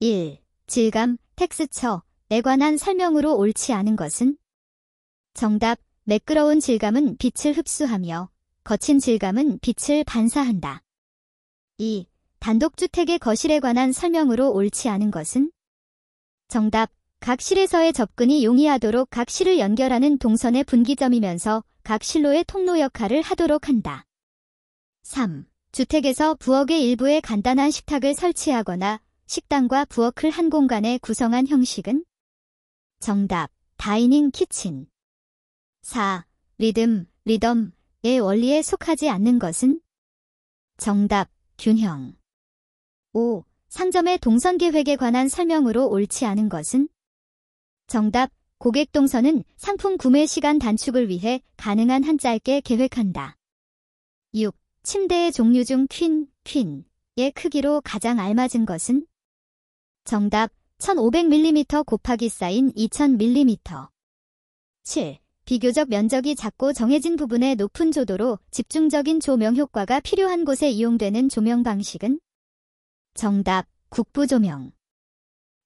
1. 질감, 텍스처에 관한 설명으로 옳지 않은 것은? 정답. 매끄러운 질감은 빛을 흡수하며 거친 질감은 빛을 반사한다. 2. 단독주택의 거실에 관한 설명으로 옳지 않은 것은? 정답. 각 실에서의 접근이 용이하도록 각 실을 연결하는 동선의 분기점이면서 각 실로의 통로 역할을 하도록 한다. 3. 주택에서 부엌의 일부에 간단한 식탁을 설치하거나 식당과 부엌을 한 공간에 구성한 형식은? 정답. 다이닝 키친. 4. 리듬의 원리에 속하지 않는 것은? 정답. 균형. 5. 상점의 동선 계획에 관한 설명으로 옳지 않은 것은? 정답. 고객 동선은 상품 구매 시간 단축을 위해 가능한 한 짧게 계획한다. 6. 침대의 종류 중 퀸의 크기로 가장 알맞은 것은? 정답. 1500mm 곱하기 사인 2000mm. 7. 비교적 면적이 작고 정해진 부분의 높은 조도로 집중적인 조명 효과가 필요한 곳에 이용되는 조명 방식은? 정답. 국부조명.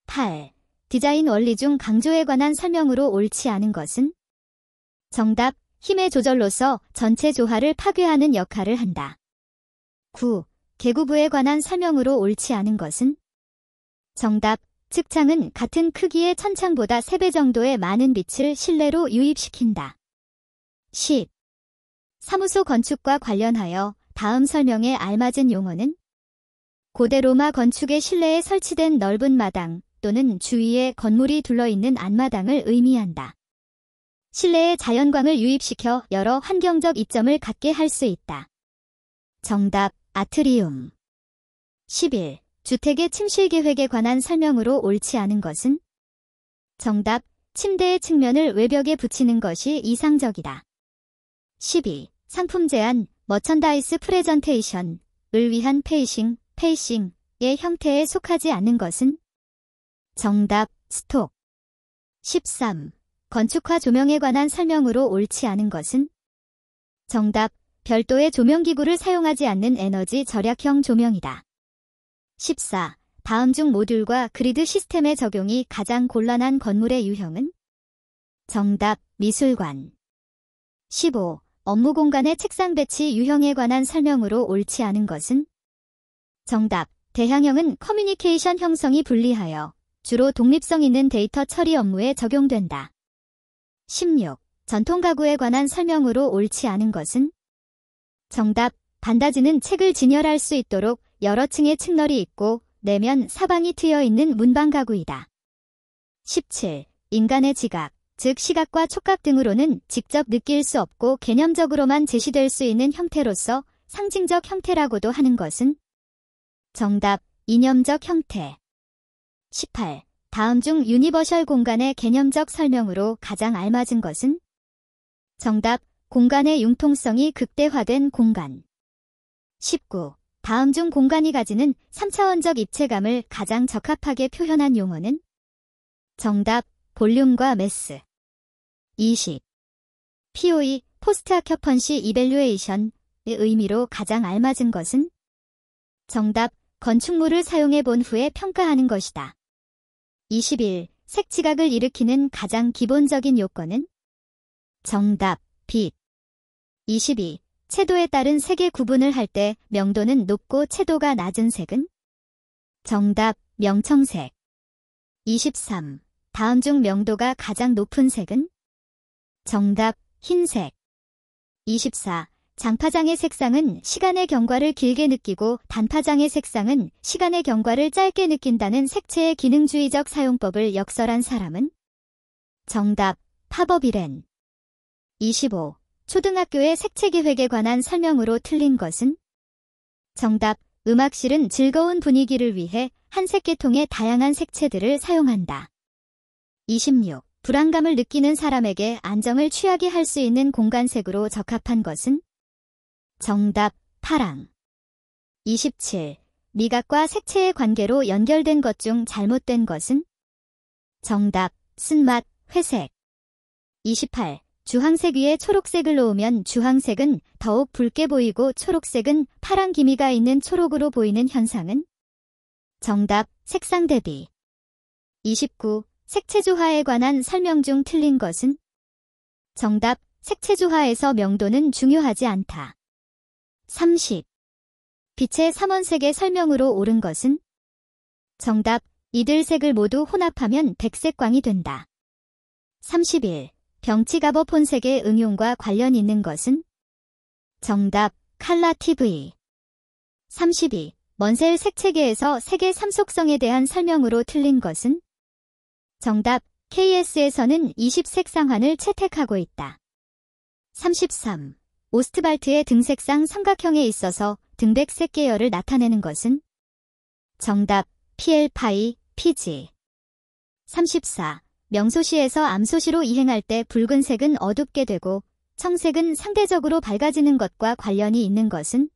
8. 디자인 원리 중 강조에 관한 설명으로 옳지 않은 것은? 정답. 힘의 조절로서 전체 조화를 파괴하는 역할을 한다. 9. 개구부에 관한 설명으로 옳지 않은 것은? 정답. 측창은 같은 크기의 천창보다 3배 정도의 많은 빛을 실내로 유입시킨다. 10. 사무소 건축과 관련하여 다음 설명에 알맞은 용어는? 고대 로마 건축의 실내에 설치된 넓은 마당 또는 주위에 건물이 둘러있는 안마당을 의미한다. 실내에 자연광을 유입시켜 여러 환경적 이점을 갖게 할 수 있다. 정답. 아트리움. 11. 주택의 침실 계획에 관한 설명으로 옳지 않은 것은? 정답. 침대의 측면을 외벽에 붙이는 것이 이상적이다. 12. 상품 제안, 머천다이스 프레젠테이션을 위한 페이싱의 형태에 속하지 않는 것은? 정답. 스톡. 13. 건축화 조명에 관한 설명으로 옳지 않은 것은? 정답. 별도의 조명기구를 사용하지 않는 에너지 절약형 조명이다. 14. 다음 중 모듈과 그리드 시스템의 적용이 가장 곤란한 건물의 유형은? 정답. 미술관. 15. 업무 공간의 책상 배치 유형에 관한 설명으로 옳지 않은 것은? 정답. 대향형은 커뮤니케이션 형성이 불리하여 주로 독립성 있는 데이터 처리 업무에 적용된다. 16. 전통 가구에 관한 설명으로 옳지 않은 것은? 정답. 반다지는 책을 진열할 수 있도록 여러 층의 층널이 있고 내면 사방이 트여 있는 문방 가구이다. 17. 인간의 지각, 즉 시각과 촉각 등으로는 직접 느낄 수 없고 개념적으로만 제시될 수 있는 형태로서 상징적 형태라고도 하는 것은? 정답. 이념적 형태. 18. 다음 중 유니버셜 공간의 개념적 설명으로 가장 알맞은 것은? 정답. 공간의 융통성이 극대화된 공간. 19. 다음 중 공간이 가지는 3차원적 입체감을 가장 적합하게 표현한 용어는? 정답. 볼륨과 매스. 20. POE, 포스트 아큐펀시 이밸류에이션의 의미로 가장 알맞은 것은? 정답. 건축물을 사용해 본 후에 평가하는 것이다. 21. 색지각을 일으키는 가장 기본적인 요건은? 정답. 빛. 22. 채도에 따른 색의 구분을 할 때 명도는 높고 채도가 낮은 색은? 정답. 명청색. 23. 다음 중 명도가 가장 높은 색은? 정답. 흰색. 24. 장파장의 색상은 시간의 경과를 길게 느끼고 단파장의 색상은 시간의 경과를 짧게 느낀다는 색채의 기능주의적 사용법을 역설한 사람은? 정답. 파버비렌. 25. 초등학교의 색채 계획에 관한 설명으로 틀린 것은? 정답. 음악실은 즐거운 분위기를 위해 한 색계통의 다양한 색채들을 사용한다. 26. 불안감을 느끼는 사람에게 안정을 취하게 할 수 있는 공간색으로 적합한 것은? 정답. 파랑. 27. 미각과 색채의 관계로 연결된 것 중 잘못된 것은? 정답. 쓴맛, 회색. 28. 주황색 위에 초록색을 놓으면 주황색은 더욱 붉게 보이고 초록색은 파란 기미가 있는 초록으로 보이는 현상은? 정답. 색상 대비. 29. 색채조화에 관한 설명 중 틀린 것은? 정답. 색채조화에서 명도는 중요하지 않다. 30. 빛의 3원색의 설명으로 옳은 것은? 정답. 이들 색을 모두 혼합하면 백색광이 된다. 31. 병치갑업 혼색의 응용과 관련 있는 것은? 정답. 칼라 TV. 32. 먼셀 색채계에서 색의 3속성에 대한 설명으로 틀린 것은? 정답. KS에서는 20색상환을 채택하고 있다. 33. 오스트발트의 등색상 삼각형에 있어서 등백색 계열을 나타내는 것은? 정답. PL-파이, PG. 34. 명소시에서 암소시로 이행할 때 붉은색은 어둡게 되고 청색은 상대적으로 밝아지는 것과 관련이 있는 것은?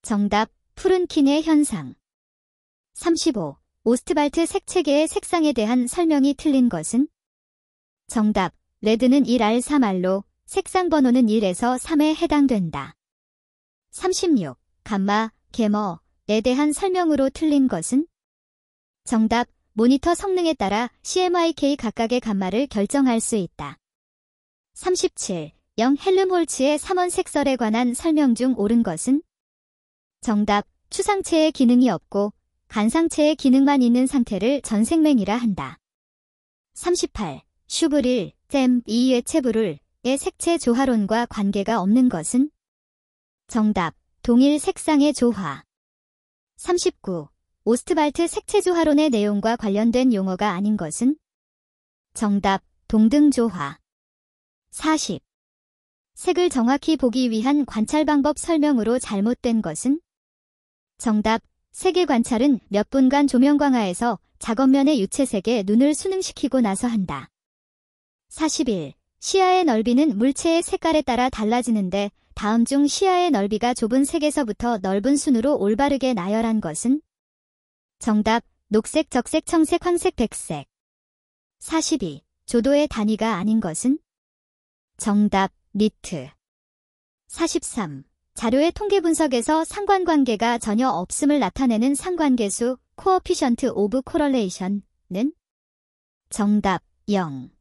정답. 푸른 킨의 현상. 35. 오스트발트 색채계의 색상에 대한 설명이 틀린 것은? 정답. 레드는 1R3R로 색상 번호는 1에서 3에 해당된다. 36. 감마, 게머에 대한 설명으로 틀린 것은? 정답. 모니터 성능에 따라 CMYK 각각의 감마를 결정할 수 있다. 37. 영 헬름홀츠의 3원 색설에 관한 설명 중 옳은 것은? 정답. 추상체의 기능이 없고 간상체의 기능만 있는 상태를 전생맹이라 한다. 38. 슈브릴, 잼, 이외체브룰의 색채 조화론과 관계가 없는 것은? 정답. 동일 색상의 조화. 39. 오스트발트 색채 조화론의 내용과 관련된 용어가 아닌 것은? 정답. 동등 조화. 40. 색을 정확히 보기 위한 관찰 방법 설명으로 잘못된 것은? 정답. 색의 관찰은 몇 분간 조명광하에서 작업면의 유채색에 눈을 순응시키고 나서 한다. 41. 시야의 넓이는 물체의 색깔에 따라 달라지는데 다음 중 시야의 넓이가 좁은 색에서부터 넓은 순으로 올바르게 나열한 것은? 정답. 녹색, 적색, 청색, 황색, 백색. 42. 조도의 단위가 아닌 것은? 정답. 니트. 43. 자료의 통계 분석에서 상관관계가 전혀 없음을 나타내는 상관계수 코어피션트 오브 코럴레이션는? 정답. 0.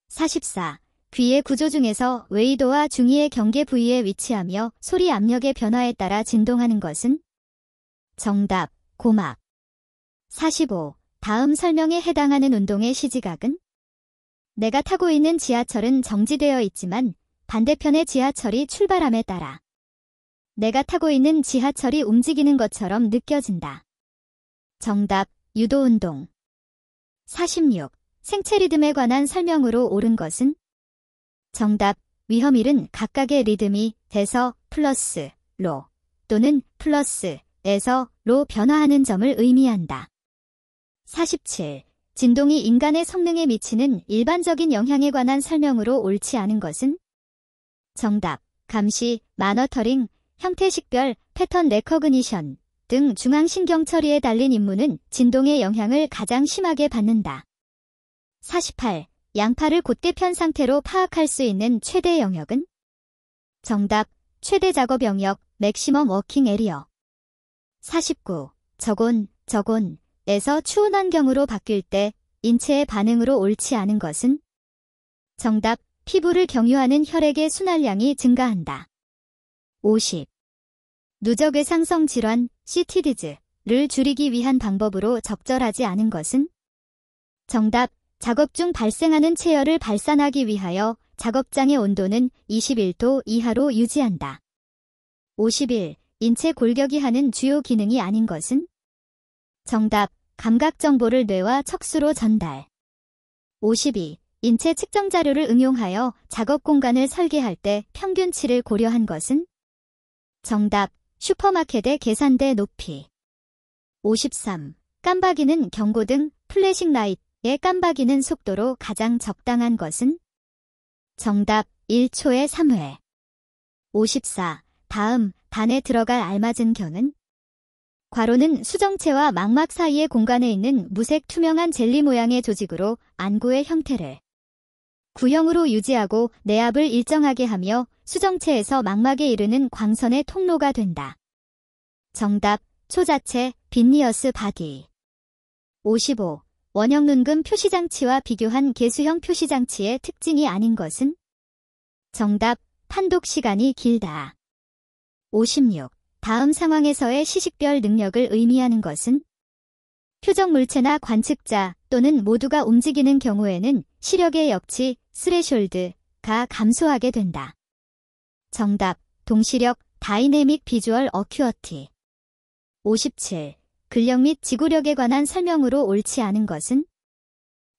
44. 귀의 구조 중에서 웨이도와 중위의 경계 부위에 위치하며 소리 압력의 변화에 따라 진동하는 것은? 정답. 고막. 45. 다음 설명에 해당하는 운동의 시지각은? 내가 타고 있는 지하철은 정지되어 있지만 반대편의 지하철이 출발함에 따라 내가 타고 있는 지하철이 움직이는 것처럼 느껴진다. 정답. 유도운동. 46. 생체 리듬에 관한 설명으로 옳은 것은? 정답. 위험일은 각각의 리듬이 돼서 플러스로 또는 플러스에서 로 변화하는 점을 의미한다. 47. 진동이 인간의 성능에 미치는 일반적인 영향에 관한 설명으로 옳지 않은 것은? 정답. 감시, 마너터링, 형태식별, 패턴 레커그니션 등 중앙신경 처리에 달린 임무는 진동의 영향을 가장 심하게 받는다. 48. 양팔을 곧게 편 상태로 파악할 수 있는 최대 영역은? 정답. 최대 작업 영역, 맥시멈 워킹 에리어. 49. 저곤에서 추운 환경으로 바뀔 때 인체의 반응으로 옳지 않은 것은? 정답. 피부를 경유하는 혈액의 순환량이 증가한다. 50. 누적외상성 질환, CTD즈를 줄이기 위한 방법으로 적절하지 않은 것은? 정답. 작업 중 발생하는 체열을 발산하기 위하여 작업장의 온도는 21도 이하로 유지한다. 51. 인체 골격이 하는 주요 기능이 아닌 것은? 정답. 감각 정보를 뇌와 척수로 전달. 52. 인체 측정 자료를 응용하여 작업 공간을 설계할 때 평균치를 고려한 것은? 정답. 슈퍼마켓의 계산대 높이. 53. 깜박이는 경고등, 플래싱 라이트의 깜박이는 속도로 가장 적당한 것은? 정답. 1초에 3회. 54. 다음 단에 들어갈 알맞은 견은? 괄호는 수정체와 망막 사이의 공간에 있는 무색 투명한 젤리 모양의 조직으로 안구의 형태를 구형으로 유지하고 내압을 일정하게 하며 수정체에서 망막에 이르는 광선의 통로가 된다. 정답. 초자체, 빈니어스 바디. 55. 원형눈금 표시장치와 비교한 개수형 표시장치의 특징이 아닌 것은? 정답. 판독 시간이 길다. 56. 다음 상황에서의 시식별 능력을 의미하는 것은? 표적 물체나 관측자 또는 모두가 움직이는 경우에는 시력의 역치, 스레숄드가 감소하게 된다. 정답. 동시력, 다이내믹 비주얼 어큐어티. 57. 근력 및 지구력에 관한 설명으로 옳지 않은 것은?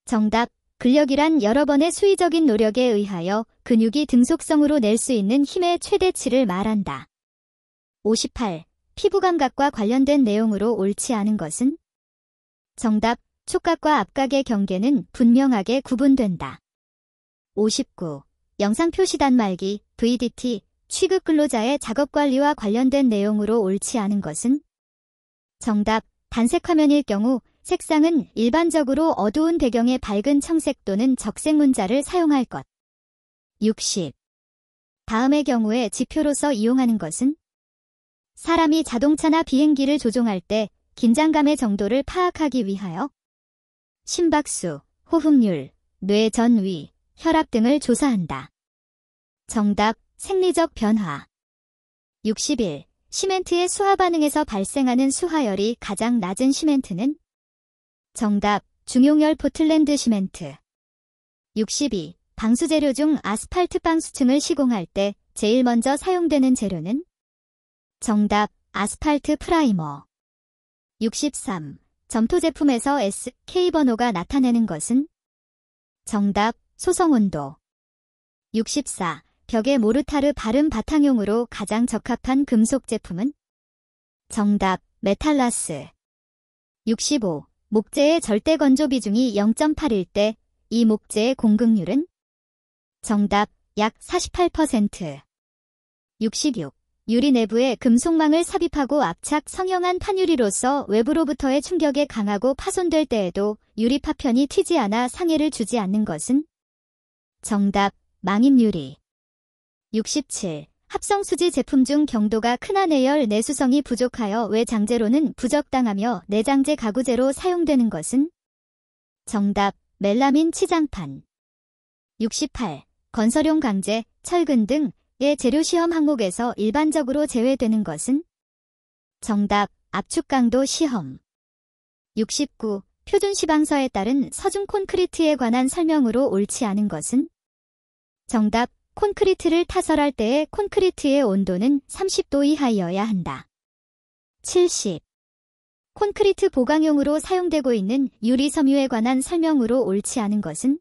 정답. 근력이란 여러 번의 수의적인 노력에 의하여 근육이 등속성으로 낼 수 있는 힘의 최대치를 말한다. 58. 피부 감각과 관련된 내용으로 옳지 않은 것은? 정답. 촉각과 압각의 경계는 분명하게 구분된다. 59. 영상 표시 단말기, VDT, 취급 근로자의 작업 관리와 관련된 내용으로 옳지 않은 것은? 정답. 단색 화면일 경우 색상은 일반적으로 어두운 배경의 밝은 청색 또는 적색 문자를 사용할 것. 60. 다음의 경우에 지표로서 이용하는 것은? 사람이 자동차나 비행기를 조종할 때 긴장감의 정도를 파악하기 위하여 심박수, 호흡률, 뇌 전위, 혈압 등을 조사한다. 정답. 생리적 변화. 61. 시멘트의 수화 반응에서 발생하는 수화열이 가장 낮은 시멘트는? 정답. 중용열 포틀랜드 시멘트. 62. 방수재료 중 아스팔트 방수층을 시공할 때 제일 먼저 사용되는 재료는? 정답. 아스팔트 프라이머. 63. 점토 제품에서 SK 번호가 나타내는 것은? 정답. 소성온도. 64. 벽에 모르타르 바름 바탕용으로 가장 적합한 금속 제품은? 정답. 메탈라스. 65. 목재의 절대 건조 비중이 0.8일 때 이 목재의 공급률은? 정답. 약 48%. 66. 유리 내부에 금속망을 삽입하고 압착 성형한 판유리로서 외부로부터의 충격에 강하고 파손될 때에도 유리 파편이 튀지 않아 상해를 주지 않는 것은? 정답. 망입유리. 67. 합성수지 제품 중 경도가 큰 한해열 내수성이 부족하여 외장재로는 부적당하며 내장재 가구재로 사용되는 것은? 정답. 멜라민 치장판. 68. 건설용 강재, 철근 등의 재료 시험 항목에서 일반적으로 제외되는 것은? 정답. 압축 강도 시험. 69. 표준 시방서에 따른 서중 콘크리트에 관한 설명으로 옳지 않은 것은? 정답. 콘크리트를 타설할 때의 콘크리트의 온도는 30도 이하여야 한다. 70. 콘크리트 보강용으로 사용되고 있는 유리 섬유에 관한 설명으로 옳지 않은 것은?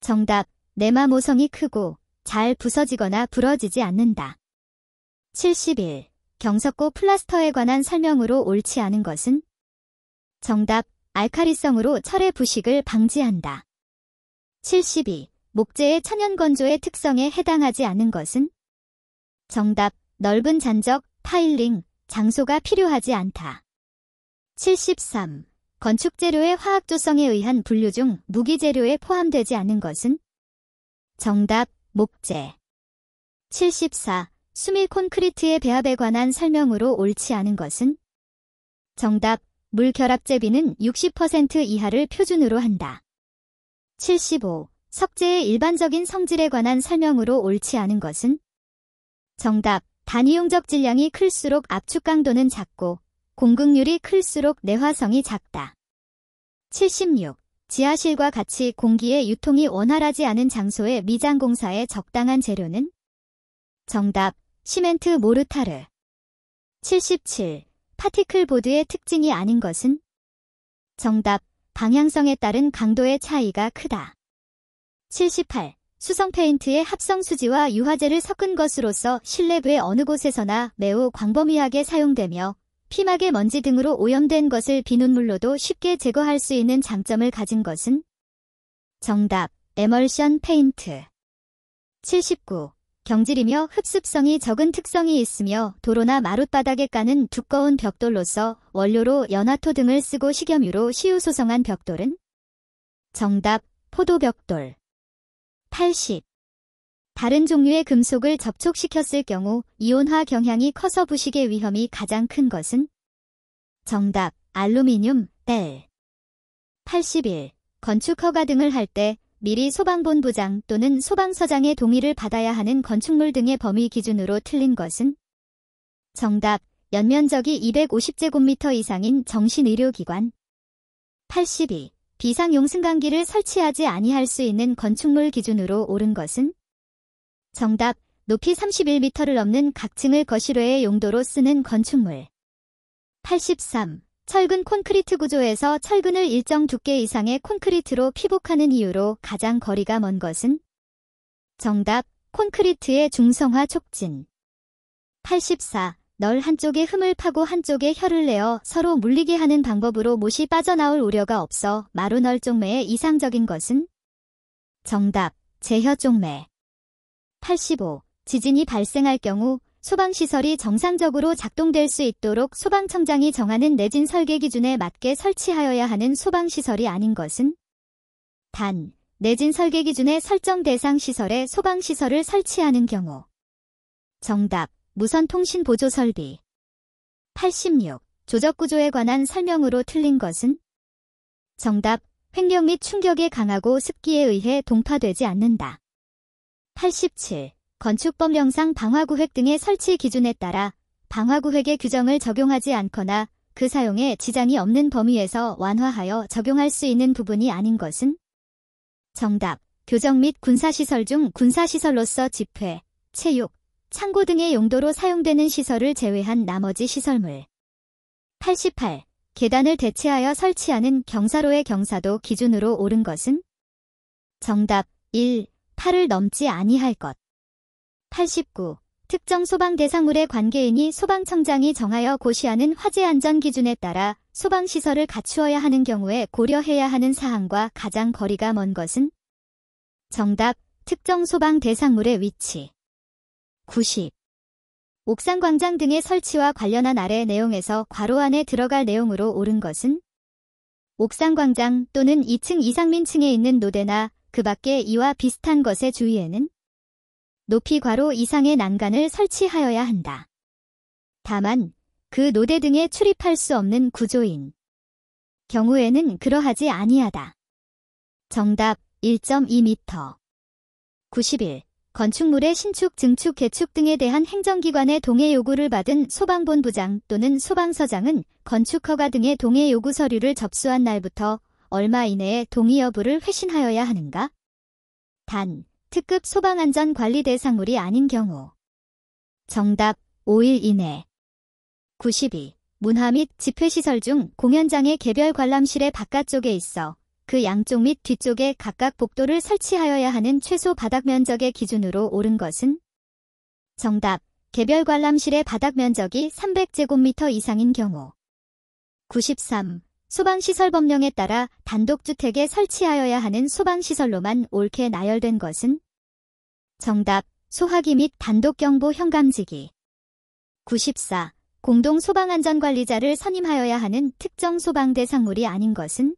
정답. 내마 모성이 크고 잘 부서지거나 부러지지 않는다. 71. 경석고 플라스터에 관한 설명으로 옳지 않은 것은? 정답. 알카리성으로 철의 부식을 방지한다. 72. 목재의 천연 건조의 특성에 해당하지 않는 것은? 정답. 넓은 잔적, 파일링, 장소가 필요하지 않다. 73. 건축재료의 화학조성에 의한 분류 중 무기재료에 포함되지 않은 것은? 정답. 목재. 74. 수밀 콘크리트의 배합에 관한 설명으로 옳지 않은 것은? 정답. 물 결합제비는 60% 이하를 표준으로 한다. 75. 석재의 일반적인 성질에 관한 설명으로 옳지 않은 것은? 정답. 단위용적 질량이 클수록 압축 강도는 작고 공극률이 클수록 내화성이 작다. 76. 지하실과 같이 공기의 유통이 원활하지 않은 장소의 미장 공사에 적당한 재료는? 정답. 시멘트 모르타르. 77. 파티클 보드의 특징이 아닌 것은? 정답. 방향성에 따른 강도의 차이가 크다. 78. 수성 페인트의 합성 수지와 유화제를 섞은 것으로서 실내부의 어느 곳에서나 매우 광범위하게 사용되며 피막의 먼지 등으로 오염된 것을 비눗물로도 쉽게 제거할 수 있는 장점을 가진 것은? 정답. 에멀션 페인트. 79. 경질이며 흡습성이 적은 특성이 있으며 도로나 마룻바닥에 까는 두꺼운 벽돌로서 원료로 연화토 등을 쓰고 식염유로 시우소성한 벽돌은? 정답. 포도벽돌. 80. 다른 종류의 금속을 접촉시켰을 경우 이온화 경향이 커서 부식의 위험이 가장 큰 것은? 정답. 알루미늄, L. 81. 건축 허가 등을 할 때 미리 소방본부장 또는 소방서장의 동의를 받아야 하는 건축물 등의 범위 기준으로 틀린 것은? 정답. 연면적이 250제곱미터 이상인 정신의료기관. 82. 비상용 승강기를 설치하지 아니할 수 있는 건축물 기준으로 옳은 것은? 정답. 높이 31m를 넘는 각 층을 거실외의 용도로 쓰는 건축물. 83. 철근 콘크리트 구조에서 철근을 일정 두께 이상의 콘크리트로 피복하는 이유로 가장 거리가 먼 것은? 정답. 콘크리트의 중성화 촉진. 84. 널 한쪽에 흠을 파고 한쪽에 혀를 내어 서로 물리게 하는 방법으로 못이 빠져나올 우려가 없어 마루널 쪽매의 이상적인 것은? 정답. 제혀 쪽매. 85. 지진이 발생할 경우 소방시설이 정상적으로 작동될 수 있도록 소방청장이 정하는 내진 설계 기준에 맞게 설치하여야 하는 소방시설이 아닌 것은? 단, 내진 설계 기준의 설정 대상 시설에 소방시설을 설치하는 경우. 정답. 무선통신 보조 설비. 86. 조적구조에 관한 설명으로 틀린 것은? 정답. 횡령 및 충격에 강하고 습기에 의해 동파되지 않는다. 87. 건축법령상 방화구획 등의 설치 기준에 따라 방화구획의 규정을 적용하지 않거나 그 사용에 지장이 없는 범위에서 완화하여 적용할 수 있는 부분이 아닌 것은? 정답. 교정 및 군사시설 중 군사시설로서 집회, 체육, 창고 등의 용도로 사용되는 시설을 제외한 나머지 시설물. 88. 계단을 대체하여 설치하는 경사로의 경사도 기준으로 옳은 것은? 정답. 1. 8을 넘지 아니할 것. 89. 특정 소방 대상물의 관계인이 소방청장이 정하여 고시하는 화재 안전 기준에 따라 소방시설을 갖추어야 하는 경우에 고려해야 하는 사항과 가장 거리가 먼 것은? 정답. 특정 소방 대상물의 위치. 90. 옥상 광장 등의 설치와 관련한 아래 내용에서 괄호 안에 들어갈 내용으로 옳은 것은? 옥상 광장 또는 2층 이상민층에 있는 노대나 그 밖에 이와 비슷한 것의 주위에는 높이 괄호 이상의 난간을 설치하여야 한다. 다만 그 노대 등에 출입할 수 없는 구조인 경우에는 그러하지 아니하다. 정답. 1.2m. 91. 건축물의 신축, 증축, 개축 등에 대한 행정기관의 동의 요구를 받은 소방본부장 또는 소방서장은 건축허가 등의 동의 요구 서류를 접수한 날부터 얼마 이내에 동의 여부를 회신하여야 하는가? 단, 특급 소방안전관리 대상물이 아닌 경우. 정답. 5일 이내. 92. 문화 및 집회시설 중 공연장의 개별 관람실의 바깥쪽에 있어 그 양쪽 및 뒤쪽에 각각 복도를 설치하여야 하는 최소 바닥 면적의 기준으로 옳은 것은? 정답. 개별 관람실의 바닥 면적이 300제곱미터 이상인 경우. 93. 소방시설법령에 따라 단독주택에 설치하여야 하는 소방시설로만 옳게 나열된 것은? 정답. 소화기 및 단독경보 현감지기. 94. 공동소방안전관리자를 선임하여야 하는 특정 소방대상물이 아닌 것은?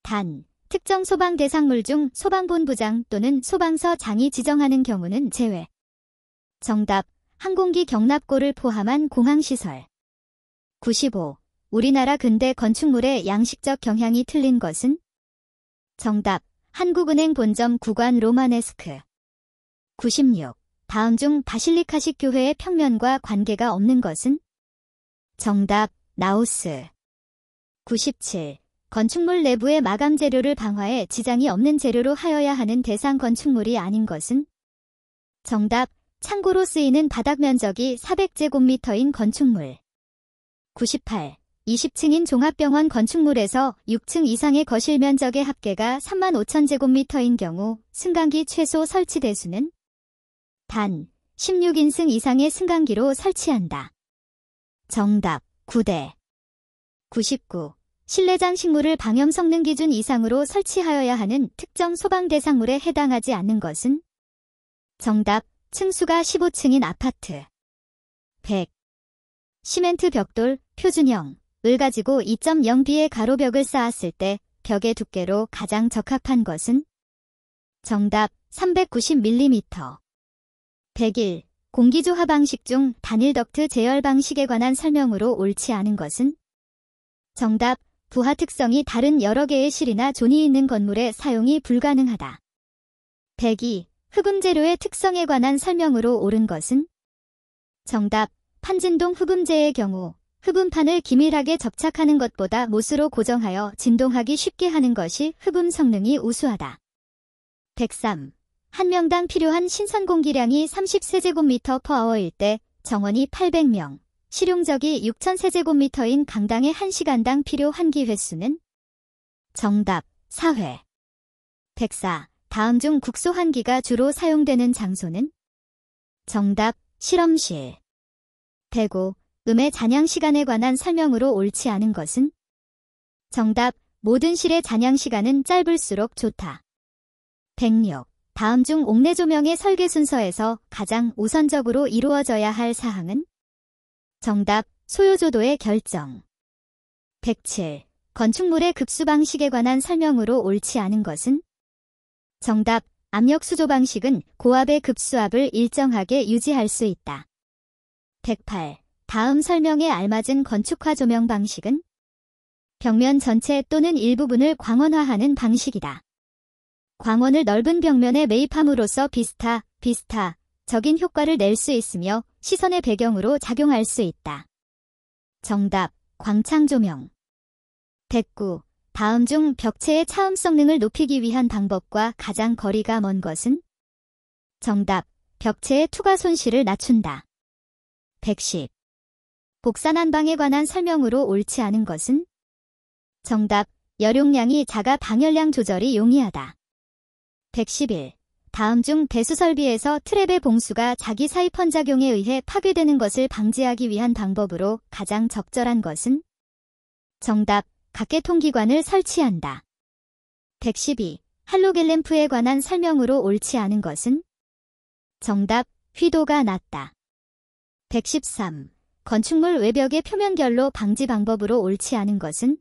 단, 특정 소방대상물 중 소방본부장 또는 소방서장이 지정하는 경우는 제외. 정답. 항공기 경납고를 포함한 공항시설. 95. 우리나라 근대 건축물의 양식적 경향이 틀린 것은? 정답. 한국은행 본점 구관 로마네스크. 96. 다음 중 바실리카식 교회의 평면과 관계가 없는 것은? 정답. 나우스. 97. 건축물 내부의 마감 재료를 방화해 지장이 없는 재료로 하여야 하는 대상 건축물이 아닌 것은? 정답. 창고로 쓰이는 바닥 면적이 400제곱미터인 건축물. 98. 20층인 종합병원 건축물에서 6층 이상의 거실 면적의 합계가 35,000제곱미터인 경우 승강기 최소 설치 대수는? 단, 16인승 이상의 승강기로 설치한다. 정답. 9대. 99. 실내장 식물을 방염 성능 기준 이상으로 설치하여야 하는 특정 소방 대상물에 해당하지 않는 것은? 정답. 층수가 15층인 아파트. 100. 시멘트 벽돌, 표준형, 을 가지고 2.0B의 가로벽을 쌓았을 때 벽의 두께로 가장 적합한 것은? 정답. 390mm. 101. 공기조화 방식 중 단일 덕트 제열 방식에 관한 설명으로 옳지 않은 것은? 정답. 부하 특성이 다른 여러 개의 실이나 존이 있는 건물에 사용이 불가능하다. 102. 흡음 재료의 특성에 관한 설명으로 옳은 것은? 정답. 판진동 흡음재의 경우 흡음판을 기밀하게 접착하는 것보다 못으로 고정하여 진동하기 쉽게 하는 것이 흡음 성능이 우수하다. 103. 한 명당 필요한 신선 공기량이 30세제곱미터/h일 때 정원이 800명, 실용적이 6000세제곱미터인 강당의 1시간당 필요 환기 횟수는? 정답. 4회. 104. 다음 중 국소 환기가 주로 사용되는 장소는? 정답. 실험실. 105. 음의 잔향 시간에 관한 설명으로 옳지 않은 것은? 정답. 모든 실의 잔향 시간은 짧을수록 좋다. 106. 다음 중 옥내 조명의 설계 순서에서 가장 우선적으로 이루어져야 할 사항은? 정답. 소요조도의 결정. 107. 건축물의 급수 방식에 관한 설명으로 옳지 않은 것은? 정답. 압력 수조 방식은 고압의 급수압을 일정하게 유지할 수 있다. 108. 다음 설명에 알맞은 건축화 조명 방식은? 벽면 전체 또는 일부분을 광원화하는 방식이다. 광원을 넓은 벽면에 매입함으로써 비스타적인 효과를 낼 수 있으며 시선의 배경으로 작용할 수 있다. 정답. 광창 조명. 109. 다음 중 벽체의 차음 성능을 높이기 위한 방법과 가장 거리가 먼 것은? 정답. 벽체의 투과 손실을 낮춘다. 110. 복산한방에 관한 설명으로 옳지 않은 것은? 정답. 열용량이 작아 방열량 조절이 용이하다. 111. 다음 중 배수 설비에서 트랩의 봉수가 자기 사이펀 작용에 의해 파괴되는 것을 방지하기 위한 방법으로 가장 적절한 것은? 정답. 각계통기관을 설치한다. 112. 할로겐 램프에 관한 설명으로 옳지 않은 것은? 정답. 휘도가 낮다. 113. 건축물 외벽의 표면결로 방지 방법으로 옳지 않은 것은?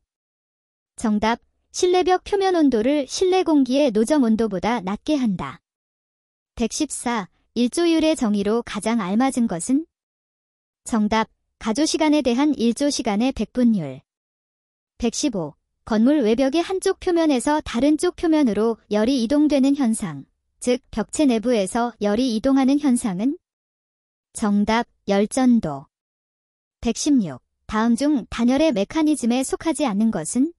정답. 실내벽 표면 온도를 실내 공기의 노점 온도보다 낮게 한다. 114. 일조율의 정의로 가장 알맞은 것은? 정답. 가조시간에 대한 일조시간의 백분율. 115. 건물 외벽의 한쪽 표면에서 다른 쪽 표면으로 열이 이동되는 현상, 즉 벽체 내부에서 열이 이동하는 현상은? 정답. 열전도. 116. 다음 중 단열의 메커니즘에 속하지 않는 것은?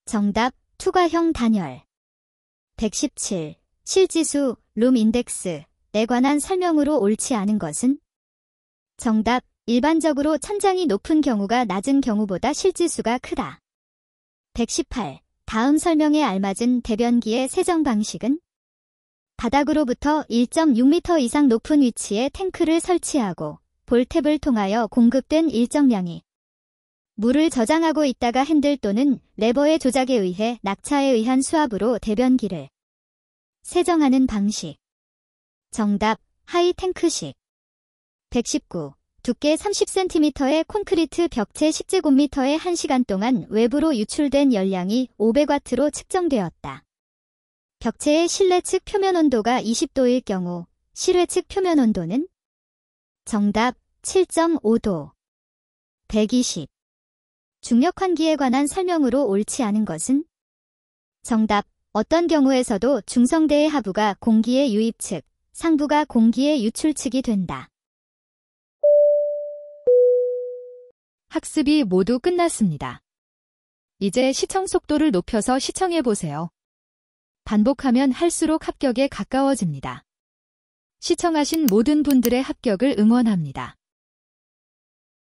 정답. 투과형 단열. 117. 실지수, 룸 인덱스에 관한 설명으로 옳지 않은 것은? 정답. 일반적으로 천장이 높은 경우가 낮은 경우보다 실지수가 크다. 118. 다음 설명에 알맞은 대변기의 세정 방식은? 바닥으로부터 1.6m 이상 높은 위치에 탱크를 설치하고 볼탭을 통하여 공급된 일정량이 물을 저장하고 있다가 핸들 또는 레버의 조작에 의해 낙차에 의한 수압으로 대변기를 세정하는 방식. 정답. 하이 탱크식. 119. 두께 30cm의 콘크리트 벽체 10제곱미터에 1시간 동안 외부로 유출된 열량이 500W로 측정되었다. 벽체의 실내 측 표면 온도가 20도일 경우 실외 측 표면 온도는? 정답. 7.5도. 120. 중력 환기에 관한 설명으로 옳지 않은 것은? 정답. 어떤 경우에서도 중성대의 하부가 공기의 유입 측, 상부가 공기의 유출 측이 된다. 학습이 모두 끝났습니다. 이제 시청 속도를 높여서 시청해보세요. 반복하면 할수록 합격에 가까워집니다. 시청하신 모든 분들의 합격을 응원합니다.